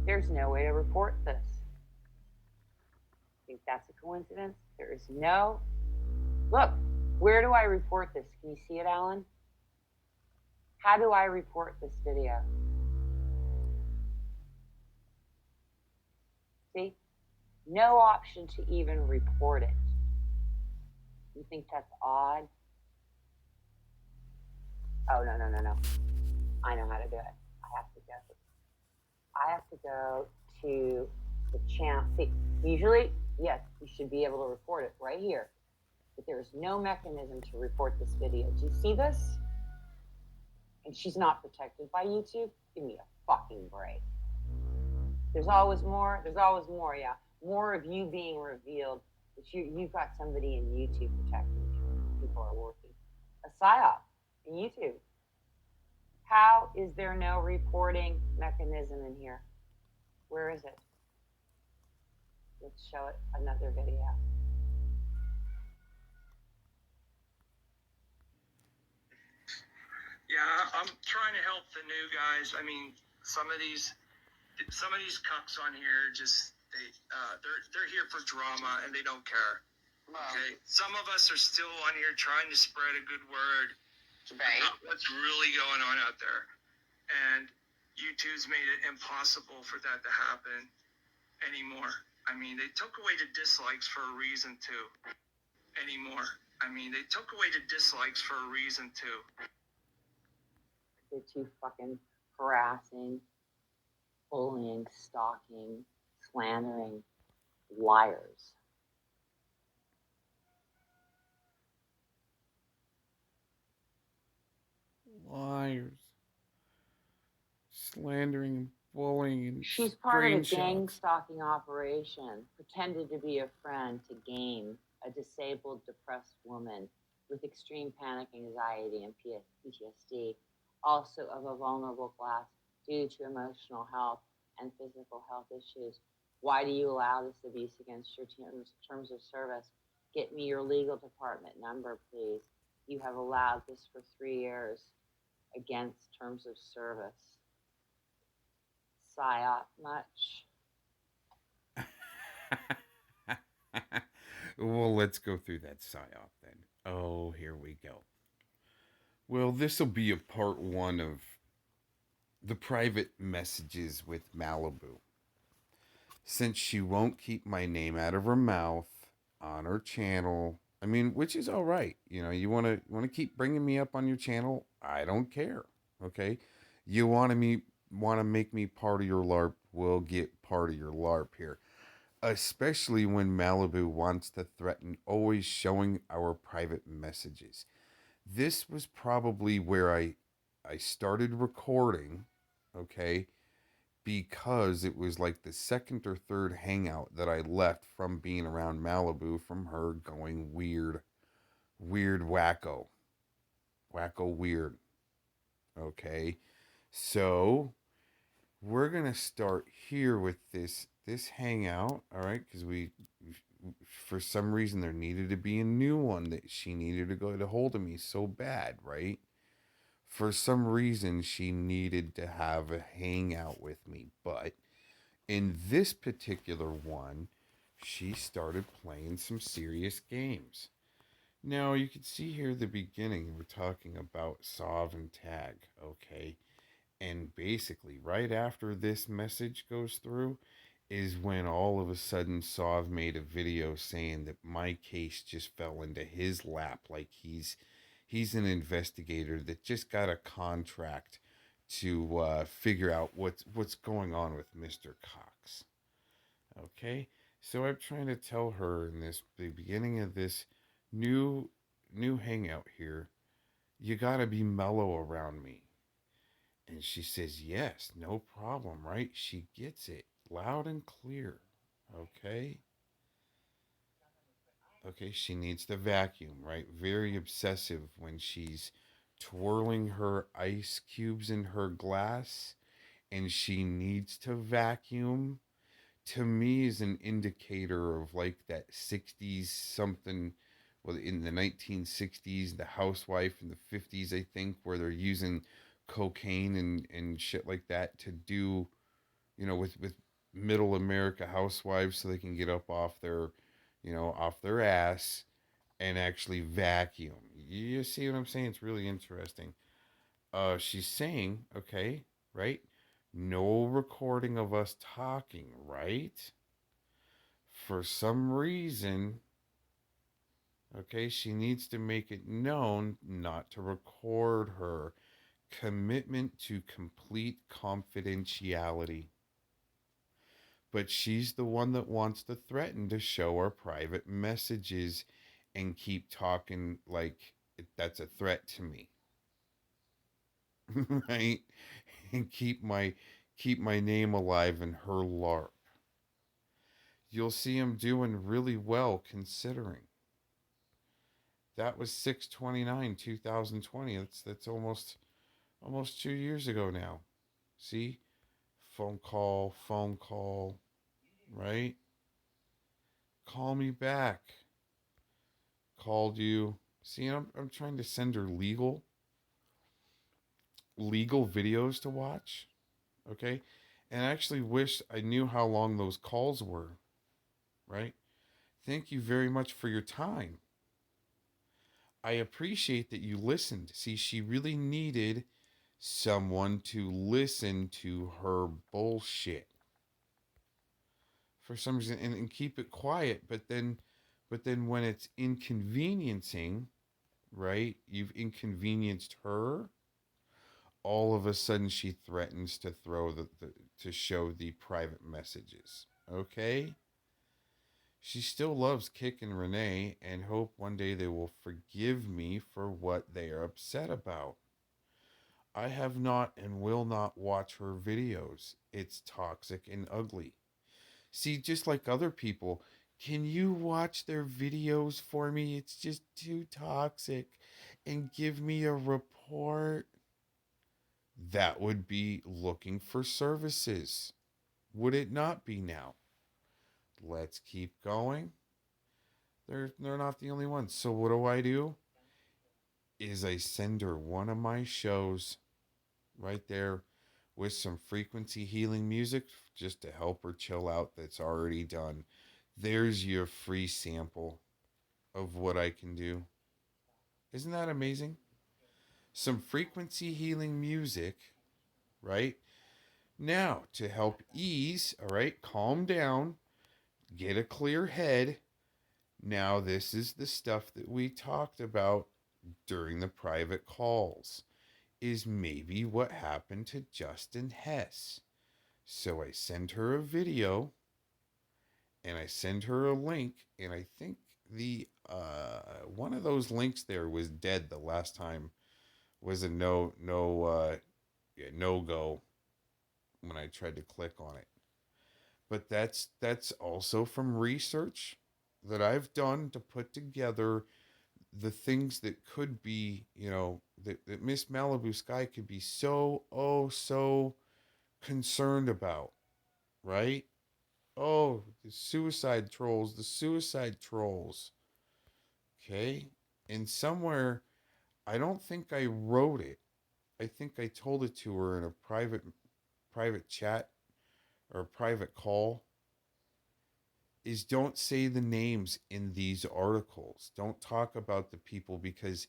There's no way to report this. Think that's a coincidence? There is no. Look, where do I report this? Can you see it, Alan? How do I report this video? See? No option to even report it. You think that's odd? Oh, no, no, no, no. I know how to do it. I have to go to the channel. See, usually, yes, you should be able to report it right here. But there is no mechanism to report this video. Do you see this? And she's not protected by YouTube? Give me a fucking break. There's always more. There's always more, yeah. More of you being revealed. But you've got somebody in YouTube protecting you. People are working. A psyop in YouTube. How is there no reporting mechanism in here? Where is it? Let's show it another video. Yeah, I'm trying to help the new guys. I mean, some of these cucks on here just they're here for drama and they don't care. Okay, some of us are still on here trying to spread a good word about what's really going on out there, and YouTube's made it impossible for that to happen anymore. I mean, they took away the dislikes for a reason too. Anymore. I mean, they took away the dislikes for a reason too. They're too fucking harassing, bullying, stalking, slandering liars. Liars. Slandering and bullying and she's part of a gang stalking operation, pretended to be a friend to game a disabled, depressed woman with extreme panic anxiety and PTSD, also of a vulnerable class due to emotional health and physical health issues. Why do you allow this abuse against your terms of service? Get me your legal department number, please. You have allowed this for 3 years against terms of service. Psyop much? Well, let's go through that psyop then. Oh, here we go. Well, this will be a part 1 of the private messages with Malibu. Since she won't keep my name out of her mouth on her channel, I mean, which is all right. You know, you want to keep bringing me up on your channel, I don't care. Okay? You want to make me part of your LARP, we'll get part of your LARP here. Especially when Malibu wants to threaten always showing our private messages. This was probably where I started recording, okay, because it was like the second or third hangout that I left from being around Malibu from her going weird, wacko, weird. Okay, so we're gonna start here with this hangout, all right? Because we, for some reason, there needed to be a new one that she needed to go to hold of me so bad, right? For some reason, she needed to have a hangout with me, but in this particular one, she started playing some serious games. Now, you can see here at the beginning, we're talking about Sov and Tag, okay? And basically, right after this message goes through, is when all of a sudden Sov made a video saying that my case just fell into his lap, like he's an investigator that just got a contract to figure out what's going on with Mr. Cox. Okay, so I'm trying to tell her in the beginning of this new hangout here, you gotta be mellow around me. And she says, yes, no problem, right? She gets it loud and clear. Okay. Okay, she needs to vacuum, right? Very obsessive when she's twirling her ice cubes in her glass and she needs to vacuum. To me is an indicator of like that 60s something, well, in the 1960s, the housewife in the 50s, I think, where they're using cocaine and shit like that to do, with middle America housewives so they can get up off their, off their ass and actually vacuum. You see what I'm saying? It's really interesting. She's saying, okay, right? No recording of us talking, right? For some reason, okay, she needs to make it known not to record her. Commitment to complete confidentiality. But she's the one that wants to threaten to show our private messages and keep talking like that's a threat to me. Right? And keep my name alive in her LARP. You'll see him doing really well considering. That was 6/29, 2020. That's almost 2 years ago now. See? Phone call, right? Call me back. Called you. See, I'm trying to send her legal videos to watch. Okay? And I actually wish I knew how long those calls were, right? Thank you very much for your time. I appreciate that you listened. See, she really needed someone to listen to her bullshit for some reason and keep it quiet. But then when it's inconveniencing, right? You've inconvenienced her. All of a sudden, she threatens to throw to show the private messages. Okay. She still loves Kick and Renee and hope one day they will forgive me for what they are upset about. I have not and will not watch her videos. It's toxic and ugly. See, just like other people, can you watch their videos for me? It's just too toxic. And give me a report. That would be looking for services. Would it not be now? Let's keep going. They're not the only ones. So what do? Is I send her one of my shows right there with some frequency healing music just to help her chill out that's already done. There's your free sample of what I can do. Isn't that amazing? Some frequency healing music, right? Now, to help ease, all right, calm down, get a clear head. Now, this is the stuff that we talked about during the private calls, is maybe what happened to Justin Hess. So I send her a video and I send her a link, and I think the one of those links there was dead the last time, was a no go when I tried to click on it. But that's also from research that I've done to put together the things that could be, that Miss Malibu Sky could be so concerned about, right? Oh, the suicide trolls. Okay? And somewhere, I don't think I wrote it. I think I told it to her in a private chat or a private call, is don't say the names in these articles. Don't talk about the people, because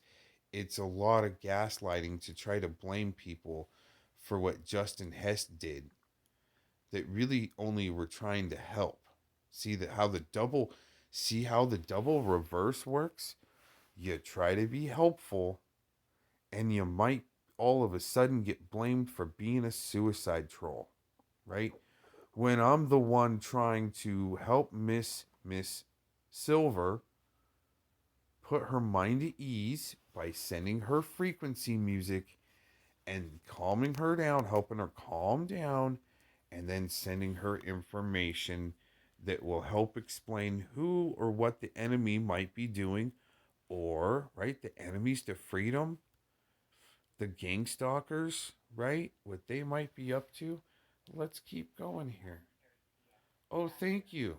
it's a lot of gaslighting to try to blame people for what Justin Hess did that really only were trying to help. See how the double reverse works? You try to be helpful and you might all of a sudden get blamed for being a suicide troll, right? When I'm the one trying to help Miss Silver put her mind at ease by sending her frequency music and calming her down, helping her calm down, and then sending her information that will help explain who or what the enemy might be doing, or, right, the enemies to freedom, the gang stalkers, right, what they might be up to. Let's keep going here. Oh, thank you.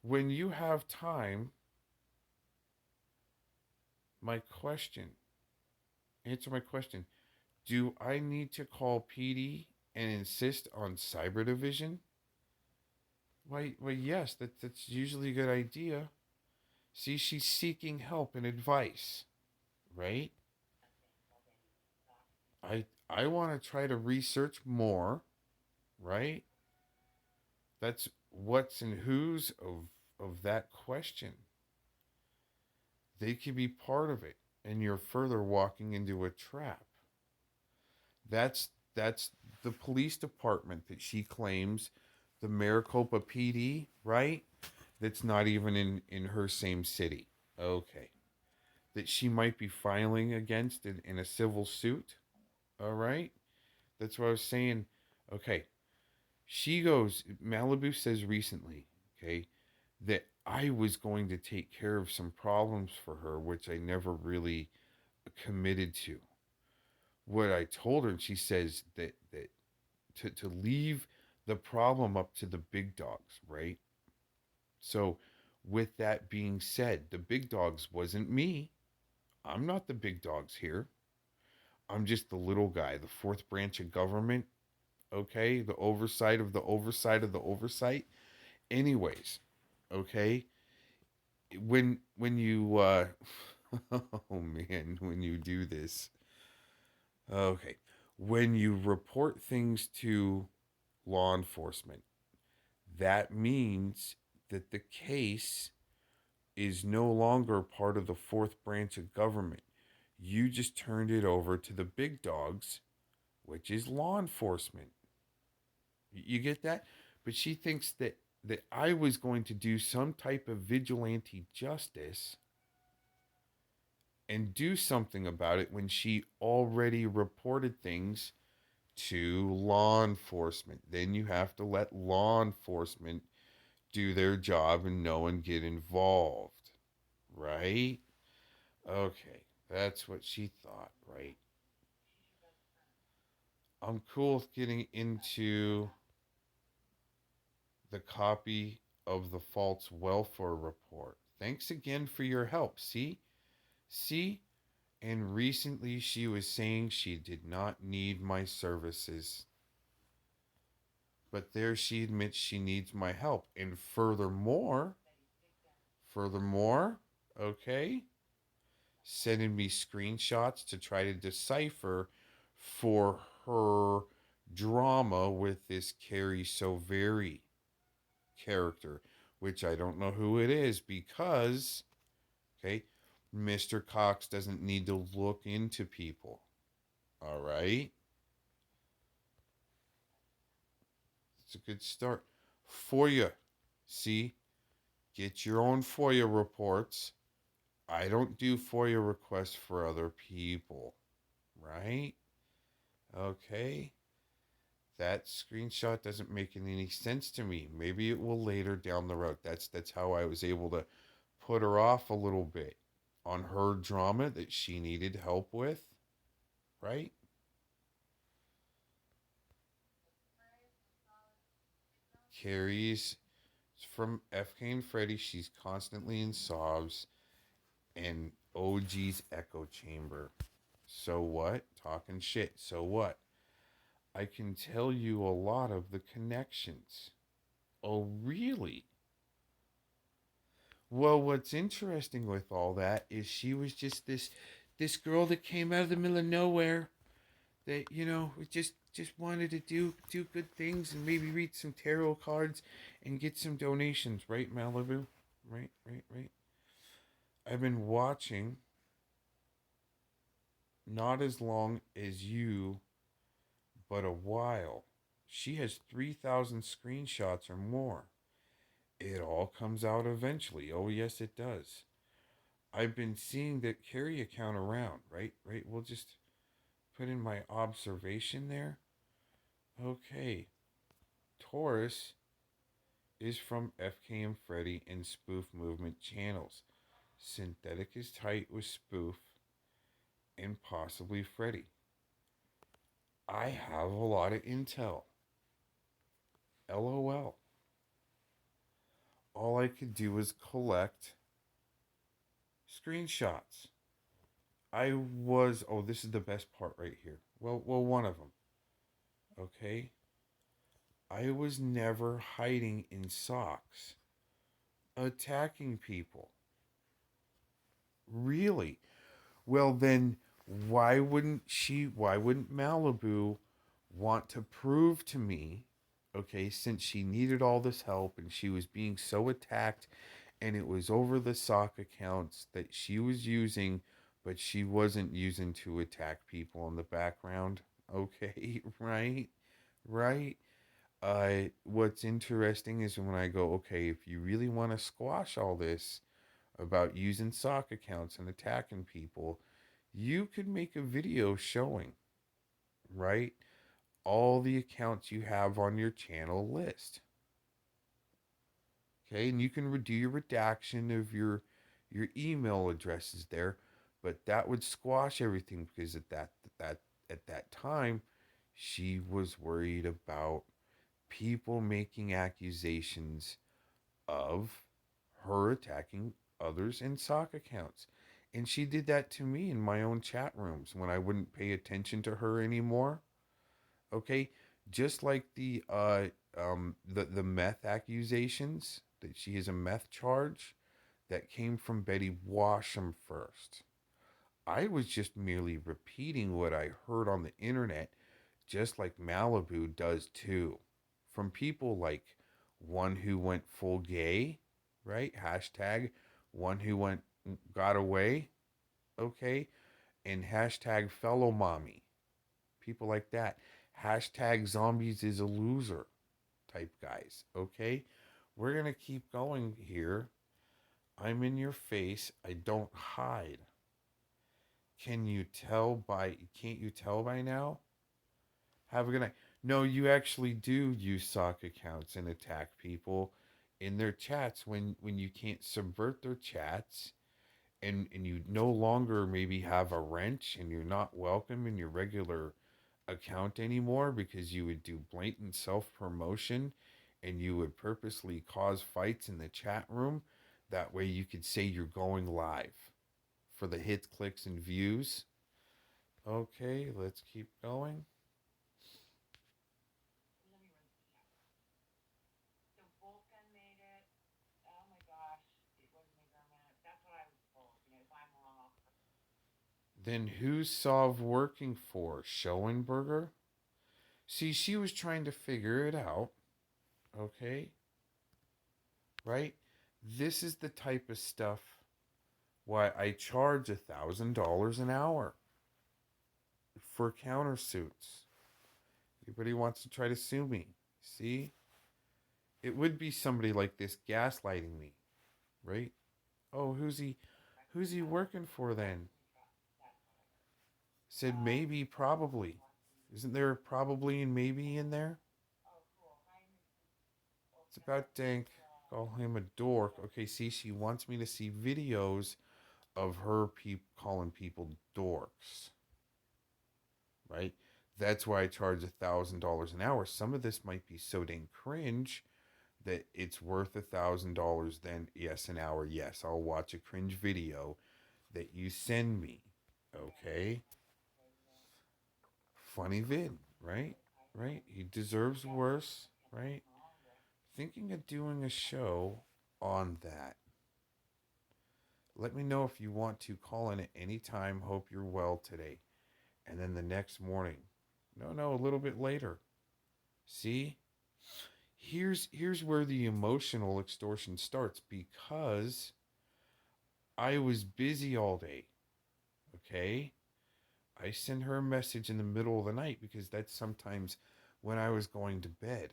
When you have time, my question, answer my question. Do I need to call PD and insist on cyber division, why, yes, that's usually a good idea. See, she's seeking help and advice, right? I want to try to research more, right? That's what's and who's of that question. They could be part of it, and you're further walking into a trap. That's the police department that she claims, the Maricopa PD, right? That's not even in her same city. Okay. That she might be filing against in a civil suit. All right. That's what I was saying. Okay. She goes, Malibu says recently, okay, that I was going to take care of some problems for her, which I never really committed to. What I told her, and she says that to leave the problem up to the big dogs, right? So, with that being said, the big dogs wasn't me. I'm not the big dogs here. I'm just the little guy, the fourth branch of government, okay? The oversight of the oversight of the oversight. Anyways, okay? When you oh man, when you do this. Okay. When you report things to law enforcement, that means that the case is no longer part of the fourth branch of government. You just turned it over to the big dogs, which is law enforcement. You get that? But she thinks that I was going to do some type of vigilante justice and do something about it when she already reported things to law enforcement. Then you have to let law enforcement do their job and no one get involved, right? Okay, that's what she thought, right? I'm cool with getting into the copy of the false welfare report. Thanks again for your help. See? See? And recently she was saying she did not need my services. But there she admits she needs my help. And furthermore, okay, sending me screenshots to try to decipher for her drama with this Carrie So Very character, which I don't know who it is because, okay, Mr. Cox doesn't need to look into people. All right? It's a good start. FOIA. See? Get your own FOIA reports. I don't do FOIA requests for other people. Right? Okay. That screenshot doesn't make any sense to me. Maybe it will later down the road. That's how I was able to put her off a little bit on her drama that she needed help with, right? Carrie's from FK and Freddy. She's constantly in sobs and OG's echo chamber. So what? Talking shit. So what? I can tell you a lot of the connections. Oh, really? Well, what's interesting with all that is she was just this girl that came out of the middle of nowhere that just wanted to do good things and maybe read some tarot cards and get some donations, right, Malibu? Right. I've been watching not as long as you, but a while. She has 3,000 screenshots or more. It all comes out eventually. Oh, yes, it does. I've been seeing that carry account around, right? Right. We'll just put in my observation there. Okay. Taurus is from FK and Freddy and Spoof Movement channels. Synthetic is tight with Spoof and possibly Freddy. I have a lot of intel. LOL. All I could do was collect screenshots. I was, oh, this is the best part right here. Well, one of them. Okay? I was never hiding in socks, attacking people. Really? Well, then why wouldn't Malibu want to prove to me, okay, since she needed all this help and she was being so attacked and it was over the sock accounts that she was using, but she wasn't using to attack people in the background. Okay, right? Right? What's interesting is when I go, okay, if you really want to squash all this about using sock accounts and attacking people, you could make a video showing, right, all the accounts you have on your channel list. Okay, and you can do your redaction of your email addresses there, but that would squash everything because at that time she was worried about people making accusations of her attacking others in sock accounts. And she did that to me in my own chat rooms when I wouldn't pay attention to her anymore. Okay? Just like the meth accusations that she has a meth charge that came from Betty Washam first. I was just merely repeating what I heard on the internet, just like Malibu does too. From people like one who went full gay, right? Hashtag one who went got away, okay? And hashtag fellow mommy. People like that. Hashtag zombies is a loser type guys, okay? We're gonna keep going here. I'm in your face. I don't hide. Can't you tell by now? Have a good night. No, you actually do use sock accounts and attack people in their chats when you can't subvert their chats and you no longer maybe have a wrench and you're not welcome in your regular account anymore because you would do blatant self promotion and you would purposely cause fights in the chat room. That way you could say you're going live for the hits, clicks, and views. Okay, let's keep going. Then who's Sov working for? Schoenberger? See, she was trying to figure it out. Okay? Right? This is the type of stuff why I charge $1,000 an hour for countersuits. Everybody wants to try to sue me. See? It would be somebody like this gaslighting me, right? Oh, who's he working for then? Said maybe, probably. Isn't there a probably and maybe in there? It's about Dank. Call him a dork. Okay, see, she wants me to see videos of her calling people dorks. Right? That's why I charge $1,000 an hour. Some of this might be so dang cringe that it's worth $1,000. Then yes, an hour. Yes, I'll watch a cringe video that you send me. Okay? Funny vid, right? Right? He deserves worse, right? Thinking of doing a show on that. Let me know if you want to call in at any time. Hope you're well today. And then the next morning. No, a little bit later. See? Here's where the emotional extortion starts because I was busy all day. Okay? I sent her a message in the middle of the night because that's sometimes when I was going to bed.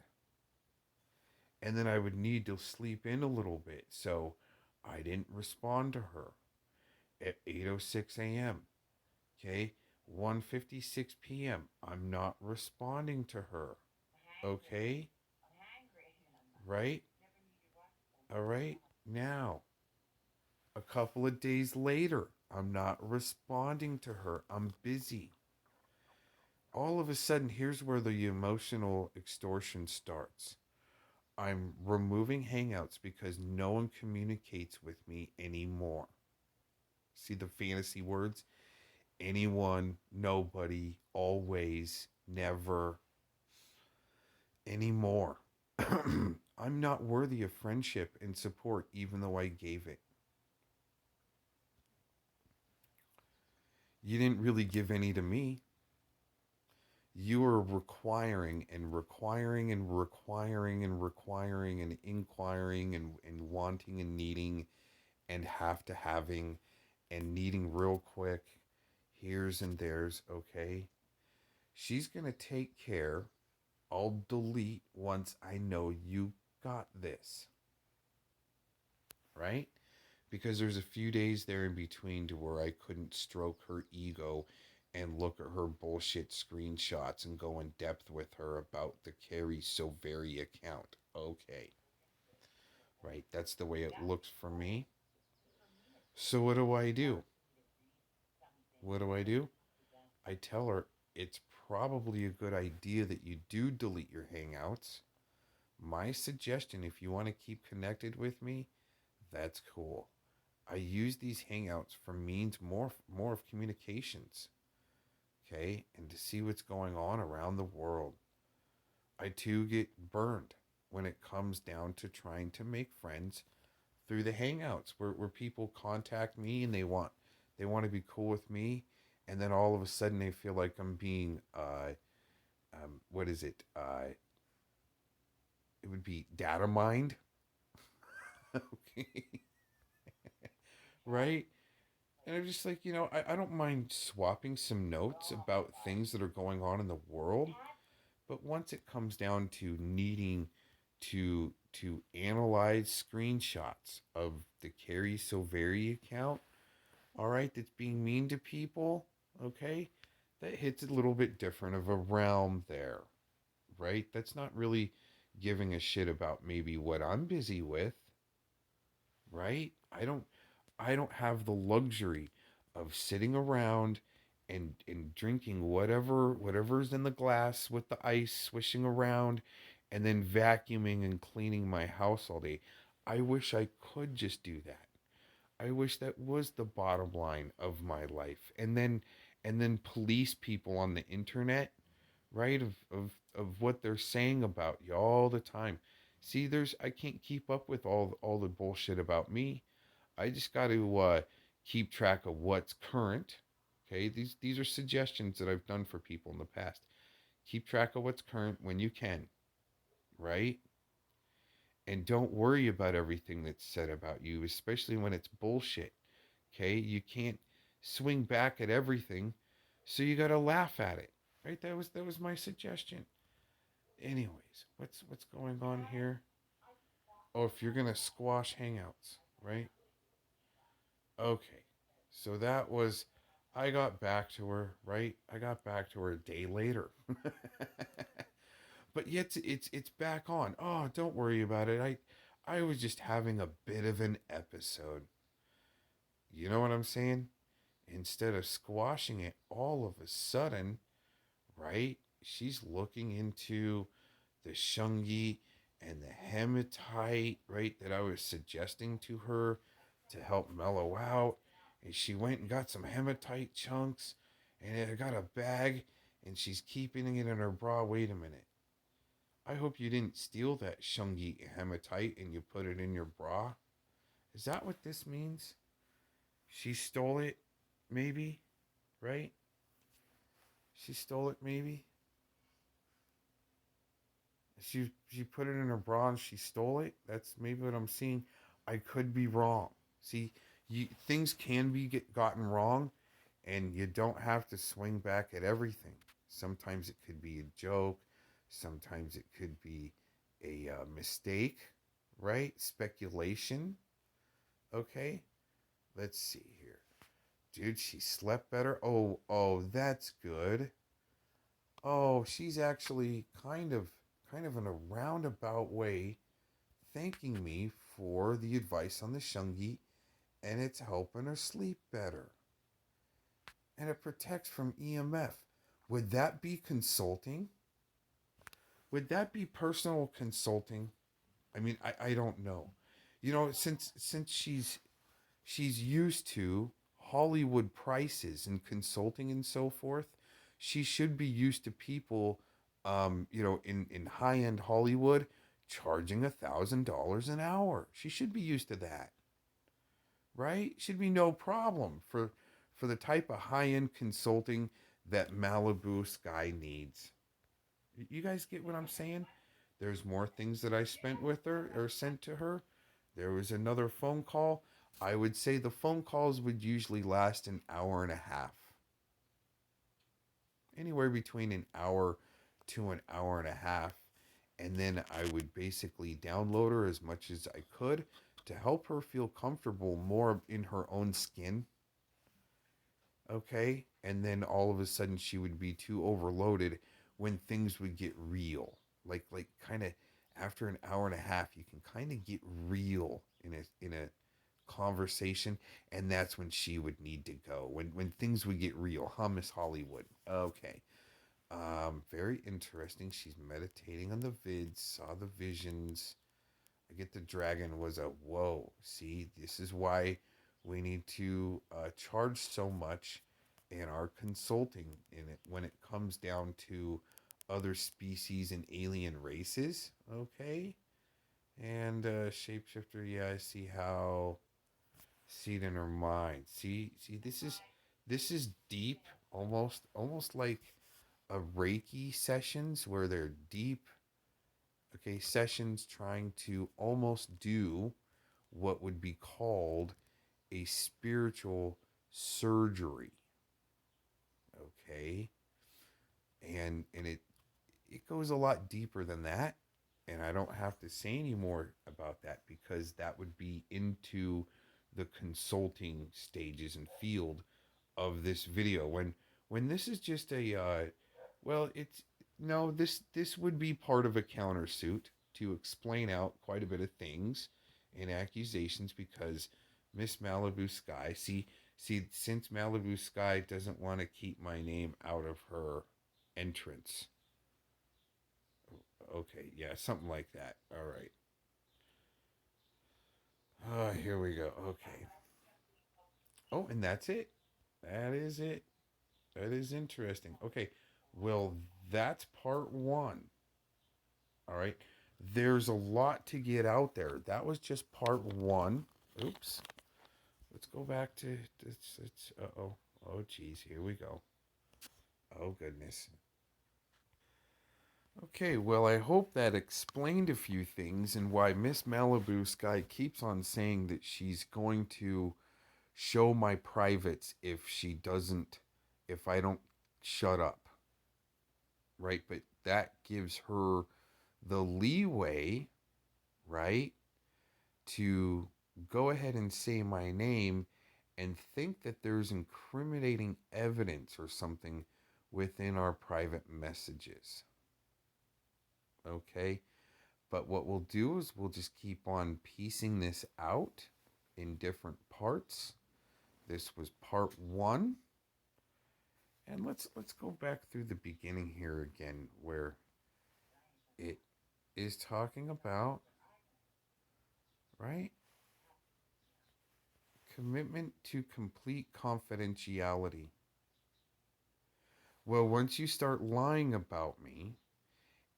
And then I would need to sleep in a little bit. So I didn't respond to her at 8:06 a.m. Okay? 1:56 p.m. I'm not responding to her. Okay? Right? All right? Now, a couple of days later, I'm not responding to her. I'm busy. All of a sudden, here's where the emotional extortion starts. I'm removing Hangouts because no one communicates with me anymore. See the fantasy words? Anyone, nobody, always, never. anymore. I'm not worthy of friendship and support even though I gave it. You didn't really give any to me. You are requiring and requiring and requiring and requiring and inquiring and wanting and needing and have to having and needing real quick. Here's and there's, okay? She's going to take care. I'll delete once I know you got this. Right? Because there's a few days there in between to where I couldn't stroke her ego and look at her bullshit screenshots and go in depth with her about the Carrie So Very account. Okay. Right? That's the way it looks for me. So what do I do? What do I do? I tell her it's probably a good idea that you do delete your hangouts. My suggestion, if you want to keep connected with me, that's cool. I use these hangouts for means more of communications, okay, and to see what's going on around the world. I too get burned when it comes down to trying to make friends through the hangouts where people contact me and they want to be cool with me, and then all of a sudden they feel like I'm being what is it? It would be data mined. Okay. Right? And I'm just like, I don't mind swapping some notes about things that are going on in the world, but once it comes down to needing to analyze screenshots of the Carrie So Very account, all right, that's being mean to people, okay, that hits a little bit different of a realm there, right? That's not really giving a shit about maybe what I'm busy with, right? I don't have the luxury of sitting around and drinking whatever's in the glass with the ice swishing around and then vacuuming and cleaning my house all day. I wish I could just do that. I wish that was the bottom line of my life. And then police people on the internet, right? Of what they're saying about you all the time. See, I can't keep up with all the bullshit about me. I just got to keep track of what's current. Okay, these are suggestions that I've done for people in the past. Keep track of what's current when you can, right? And don't worry about everything that's said about you, especially when it's bullshit. Okay, you can't swing back at everything, so you got to laugh at it, right? That was my suggestion. Anyways, what's going on here? Oh, if you're gonna squash hangouts, right? Okay. So that was I got back to her, right? I got back to her a day later. But yet it's back on. Oh, don't worry about it. I was just having a bit of an episode. You know what I'm saying? Instead of squashing it all of a sudden, right? She's looking into the shungi and the hematite, right, that I was suggesting to her to help mellow out. And she went and got some hematite chunks and I got a bag and she's keeping it in her bra. Wait a minute. I hope you didn't steal that shungi hematite and you put it in your bra. Is that what this means? She stole it, maybe, right? She stole it, maybe. She put it in her bra and she stole it. That's maybe what I'm seeing. I could be wrong. See, things can be gotten wrong, and you don't have to swing back at everything. Sometimes it could be a joke. Sometimes it could be a mistake, right? Speculation. Okay, let's see here. Dude, she slept better. Oh, that's good. Oh, she's actually kind of in a roundabout way thanking me for the advice on the shungi, and it's helping her sleep better. And it protects from EMF. Would that be consulting? Would that be personal consulting? I mean, I don't know. Since she's used to Hollywood prices and consulting and so forth, she should be used to people in high-end Hollywood, charging $1,000 an hour. She should be used to that, right? Should be no problem for the type of high-end consulting that Malibu Sky needs. You guys get what I'm saying? There's more things that I spent with her or sent to her. There was another phone call. I would say the phone calls would usually last an hour and a half. Anywhere between an hour to an hour and a half. And then I would basically download her as much as I could to help her feel comfortable more in her own skin. Okay? And then all of a sudden she would be too overloaded when things would get real. Like kind of after an hour and a half you can kind of get real in a conversation, and that's when she would need to go. When things would get real, huh, Miss Hollywood? Okay. Very interesting. She's meditating on the vids, saw the visions. I get the dragon was a whoa. See, this is why we need to charge so much in our consulting in it when it comes down to other species and alien races. Okay, and shapeshifter. Yeah, I see how. See it in her mind. See, this is deep, almost like a Reiki sessions where they're deep, okay, sessions trying to almost do what would be called a spiritual surgery, okay? And it goes a lot deeper than that, and I don't have to say any more about that because that would be into the consulting stages and field of this video. When this is just a well, it's no, this would be part of a countersuit to explain out quite a bit of things and accusations because Miss Malibu Sky, see, since Malibu Sky doesn't want to keep my name out of her entrance. Okay, yeah, something like that. All right. Here we go. Okay. Oh, and that's it. That is it. That is interesting. Okay. Well, that's part one. All right. There's a lot to get out there. That was just part one. Oops. Let's go back to it's uh-oh. Oh geez, here we go. Oh goodness. Okay, well I hope that explained a few things and why Miss Malibu Sky keeps on saying that she's going to show my privates if I don't shut up. Right? But that gives her the leeway, right, to go ahead and say my name and think that there's incriminating evidence or something within our private messages. Okay? But what we'll do is we'll just keep on piecing this out in different parts. This was part one. And let's go back through the beginning here again where it is talking about, right? Commitment to complete confidentiality. Well, once you start lying about me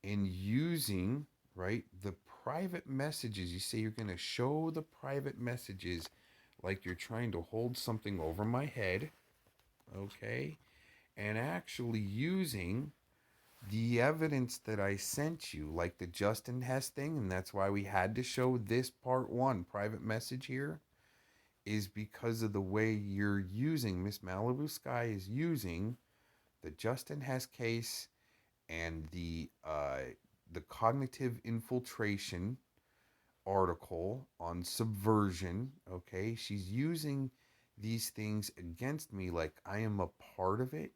and using, right, the private messages, you say you're going to show the private messages like you're trying to hold something over my head, okay? And actually using the evidence that I sent you, like the Justin Hess thing, and that's why we had to show this part one private message here, is because of the way you're using, Miss Malibu Sky is using the Justin Hess case and the cognitive infiltration article on subversion. Okay, she's using these things against me like I am a part of it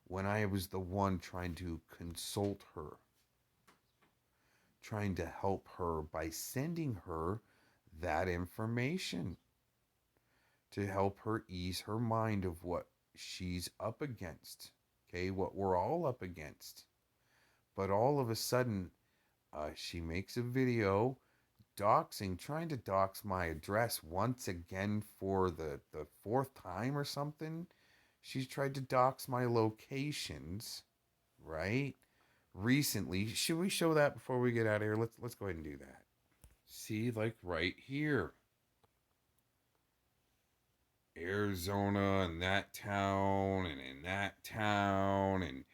when I was the one trying to consult her, trying to help her by sending her that information to help her ease her mind of what she's up against. Okay, what we're all up against. But all of a sudden, she makes a video doxing, trying to dox my address once again for the fourth time or something. She's tried to dox my locations, right? recently. Should we show that before we get out of here? Let's go ahead and do that. See, like right here. Arizona and that town and in that town and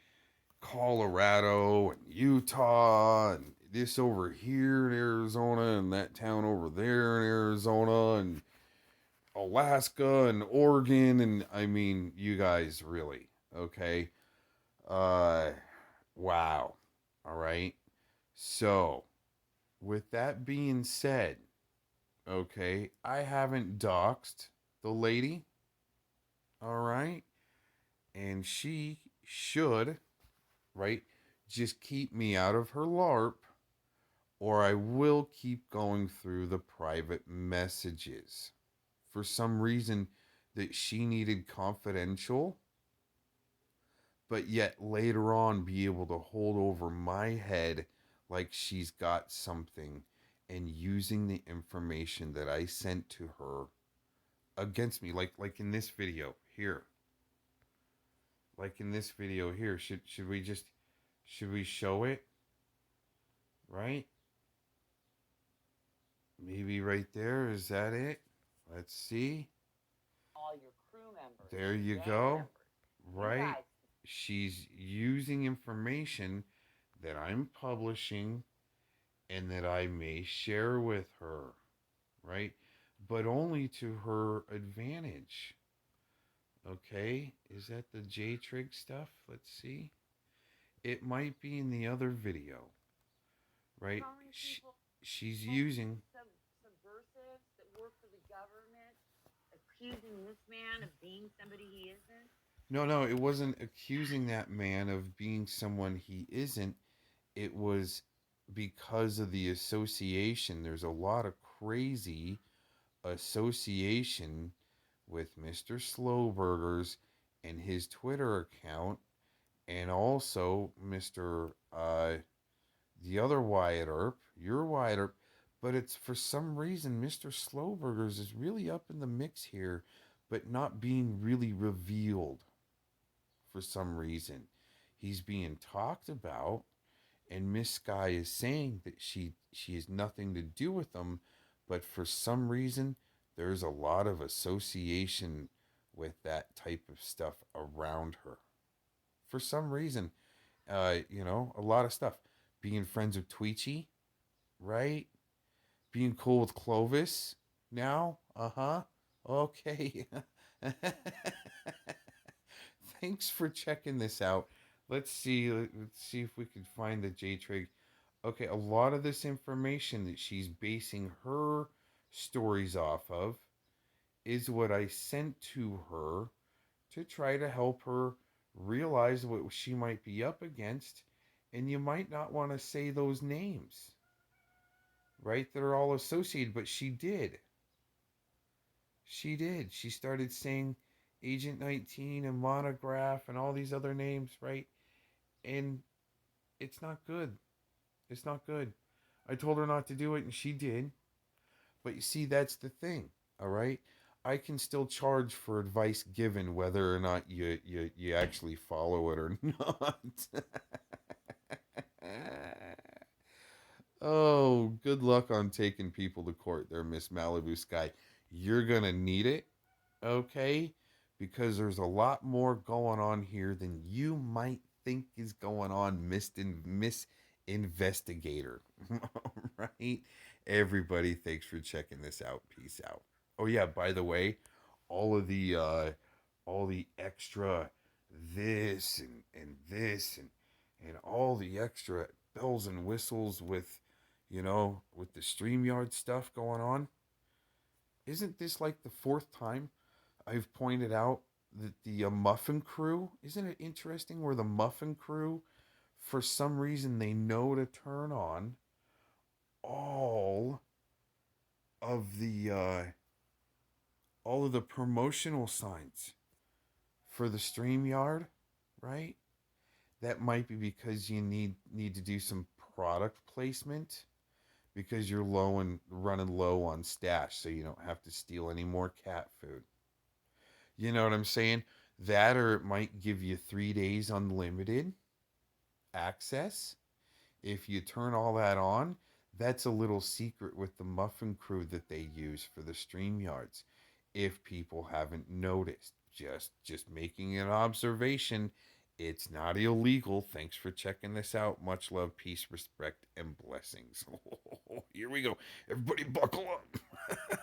Colorado and Utah and this over here in Arizona and that town over there in Arizona and Alaska and Oregon, and I mean, you guys really, okay? Uh wow. All right. So, with that being said, okay, I haven't doxed the lady, all right? And she should, right, just keep me out of her LARP, or I will keep going through the private messages. For some reason that she needed confidential, but yet later on be able to hold over my head like she's got something and using the information that I sent to her against me, like in this video here. Like in this video here, should we just should we show it? Right? Maybe right there, is that it? Let's see. All your crew members. There you gang go. members, you Right? guys. She's using information that I'm publishing and that I may share with her, right? But only to her advantage. Okay? Is that the J-Trig stuff? Let's see. It might be in the other video, right? She's using Subversives that work for the government, accusing this man of being somebody he isn't. No, it wasn't accusing that man of being someone he isn't. It was because of the association. There's a lot of crazy association with Mr. Slowburgers and his Twitter account, and also Mr. The other Wyatt Earp, your Wyatt Earp, but it's for some reason Mr. Slowburgers is really up in the mix here, but not being really revealed for some reason. He's being talked about, and Miss Sky is saying that she has nothing to do with them, but for some reason there's a lot of association with that type of stuff around her. For some reason, a lot of stuff. Being friends with Tweechy, right? Being cool with Clovis now. Uh-huh. Okay. Thanks for checking this out. Let's see. Let's see if we can find the J-Trig. Okay, a lot of this information that she's basing her stories off of is what I sent to her to try to help her realize what she might be up against. And you might not want to say those names, right? They're all associated, but she did. She did. She started saying Agent 19 and Monograph and all these other names, right? And it's not good. It's not good. I told her not to do it, and she did. But you see, that's the thing, all right? I can still charge for advice given whether or not you actually follow it or not. Oh, good luck on taking people to court there, Miss Malibu Sky. You're going to need it, okay? Because there's a lot more going on here than you might think is going on, Miss Investigator. All right? Everybody, thanks for checking this out. Peace out. Oh yeah, by the way, all of the extra this and this and all the extra bells and whistles with with the StreamYard stuff going on. Isn't this like the fourth time I've pointed out that the Muffin Crew, isn't it interesting where the Muffin Crew, for some reason, they know to turn on all of the promotional signs for the StreamYard, right? That might be because you need to do some product placement because you're running low on stash, so you don't have to steal any more cat food. You know what I'm saying? That, or it might give you 3 days unlimited. access, if you turn all that on, that's a little secret with the Muffin Crew that they use for the StreamYards. If people haven't noticed, just making an observation. It's not illegal. Thanks for checking this out. Much love, peace, respect, and blessings. Here we go. Everybody buckle up.